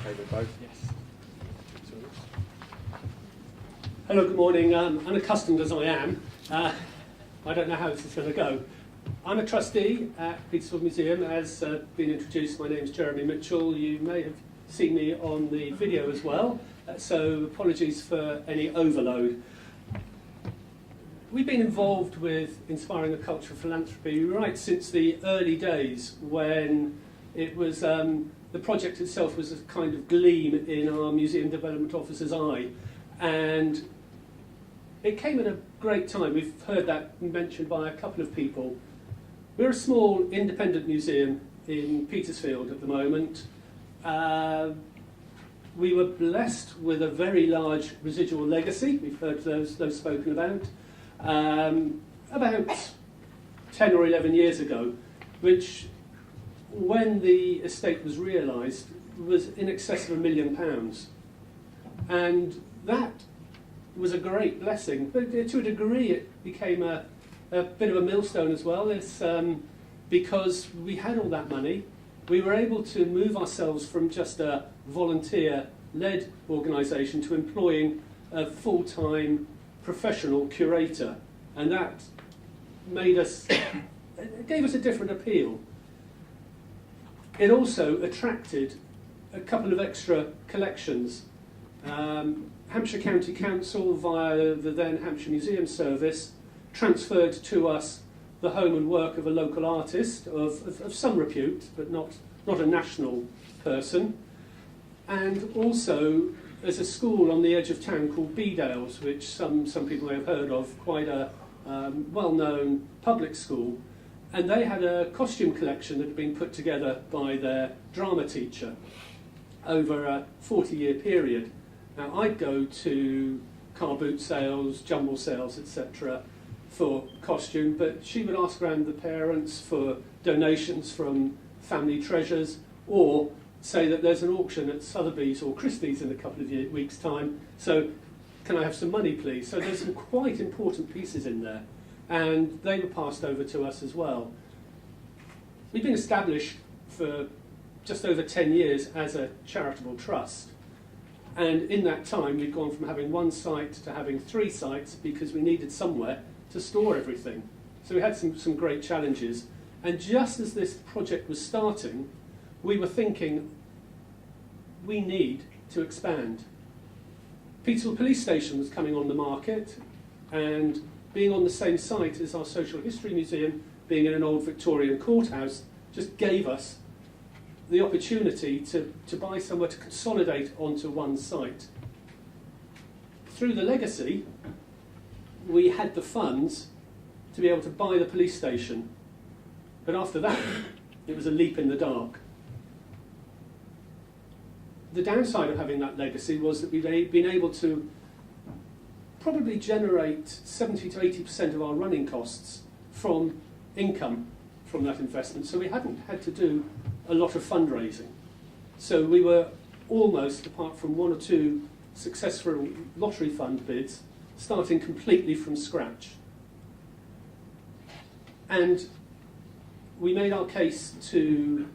okay with both? Yes. Hello, good morning. Unaccustomed as I am, I don't know how this is going to go. I'm a trustee at Petersfield Museum. As been introduced, my name is Jeremy Mitchell. You may have seen me on the video as well, so apologies for any overload. We've been involved with inspiring a culture of philanthropy right since the early days, when it was the project itself was a kind of gleam in our museum development officer's eye, and it came at a great time. We've heard that mentioned by a couple of people. We're a small independent museum in Petersfield at the moment. We were blessed with a very large residual legacy. We've heard those spoken about. About 10 or 11 years ago, which, when the estate was realised, was in excess of £1 million. And that was a great blessing, but to a degree it became a bit of a millstone as well. It's, because we had all that money, we were able to move ourselves from just a volunteer-led organisation to employing a full-time professional curator, and that made us, it gave us a different appeal. It also attracted a couple of extra collections. Hampshire County Council, via the then Hampshire Museum Service, transferred to us the home and work of a local artist of some repute, but not a national person. And also, there's a school on the edge of town called Bedales, which some people may have heard of, quite a well-known public school. And they had a costume collection that had been put together by their drama teacher over a 40-year period. Now, I'd go to car boot sales, jumble sales, etc. for costume, but she would ask around the parents for donations from family treasures, or say that there's an auction at Sotheby's or Christie's in a couple of weeks' time, so can I have some money, please? So there's some quite important pieces in there, and they were passed over to us as well. We've been established for just over 10 years as a charitable trust. And in that time, we've gone from having one site to having 3 sites because we needed somewhere to store everything. So we had some great challenges. And just as this project was starting, we were thinking, we need to expand. Petersfield Police Station was coming on the market, and being on the same site as our Social History Museum, being in an old Victorian courthouse, just gave us the opportunity to buy somewhere to consolidate onto one site. Through the legacy, we had the funds to be able to buy the police station. But after that, it was a leap in the dark. The downside of having that legacy was that we've been able to probably generate 70 to 80% of our running costs from income from that investment. So we hadn't had to do a lot of fundraising. So we were almost, apart from 1 or 2 successful lottery fund bids, starting completely from scratch. And we made our case to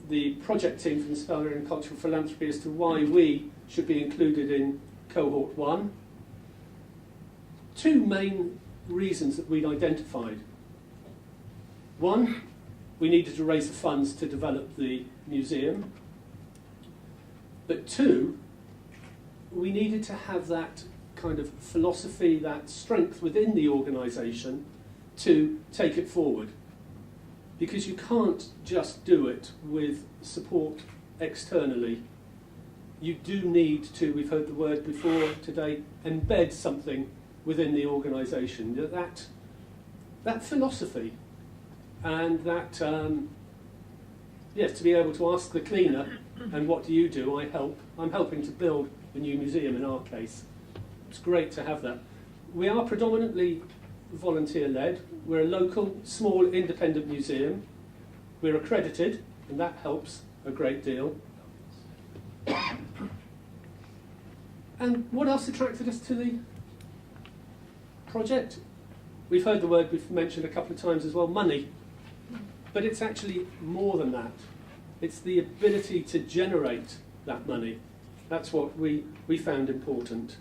the project team from the Scholarly and Cultural Philanthropy as to why we should be included in cohort 1. 2 main reasons that we'd identified. 1, we needed to raise the funds to develop the museum. But 2, we needed to have that kind of philosophy, that strength within the organisation to take it forward. Because you can't just do it with support externally. You do need to, we've heard the word before today, embed something within the organisation. That philosophy, and that, yes, to be able to ask the cleaner, and what do you do? I help. I'm helping to build a new museum in our case. It's great to have that. We are predominantly volunteer-led. We're a local, small, independent museum. We're accredited, and that helps a great deal. And what else attracted us to the project? We've heard the word we've mentioned a couple of times as well, money. But it's actually more than that. It's the ability to generate that money. That's what we found important.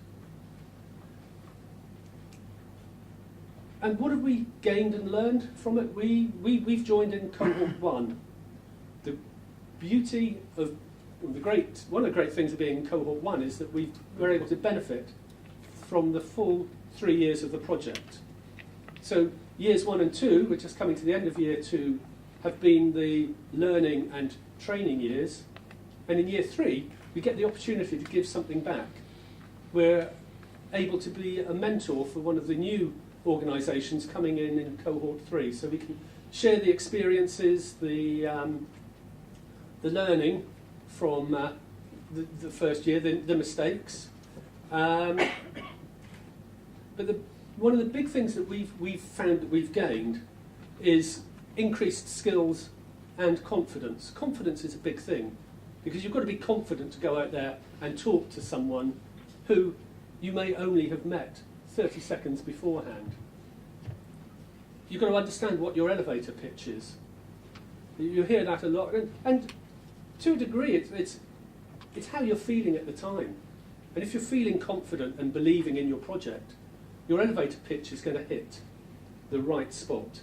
And what have we gained and learned from it? We've joined in cohort 1. The beauty of one of the great things of being in cohort 1 is that we're able to benefit from the full 3 years of the project. So years 1 and 2, which is coming to the end of year 2, have been the learning and training years. And in year 3, we get the opportunity to give something back. We're able to be a mentor for one of the new organisations coming in cohort 3, so we can share the experiences, the learning from the first year, the mistakes. But one of the big things that we've found that we've gained is increased skills and confidence. Confidence is a big thing, because you've got to be confident to go out there and talk to someone who you may only have met 30 seconds beforehand. You've got to understand what your elevator pitch is. You hear that a lot, and to a degree it's how you're feeling at the time. And if you're feeling confident and believing in your project, your elevator pitch is going to hit the right spot.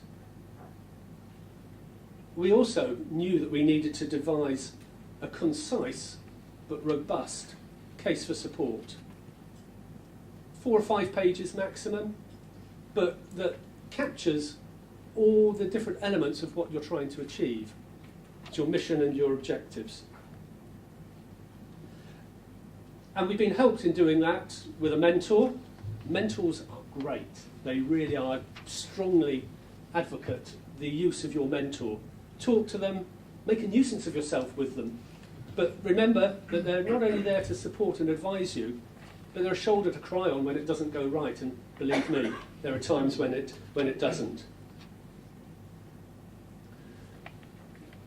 We also knew that we needed to devise a concise but robust case for support. 4 or 5 pages maximum, but that captures all the different elements of what you're trying to achieve. It's your mission and your objectives. And we've been helped in doing that with a mentor. Mentors are great. They really are. Strongly advocate the use of your mentor. Talk to them, make a nuisance of yourself with them. But remember that they're not only there to support and advise you, but they're a shoulder to cry on when it doesn't go right, and believe me, there are times when it doesn't.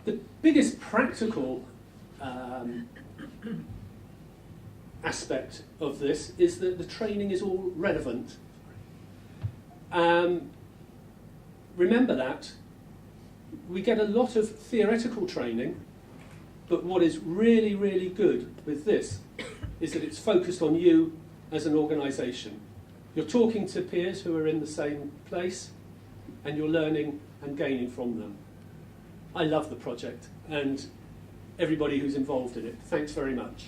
The biggest practical aspect of this is that the training is all relevant. Remember that. We get a lot of theoretical training, but what is really, really good with this is that it's focused on you as an organisation. You're talking to peers who are in the same place, and you're learning and gaining from them. I love the project and everybody who's involved in it. Thanks very much.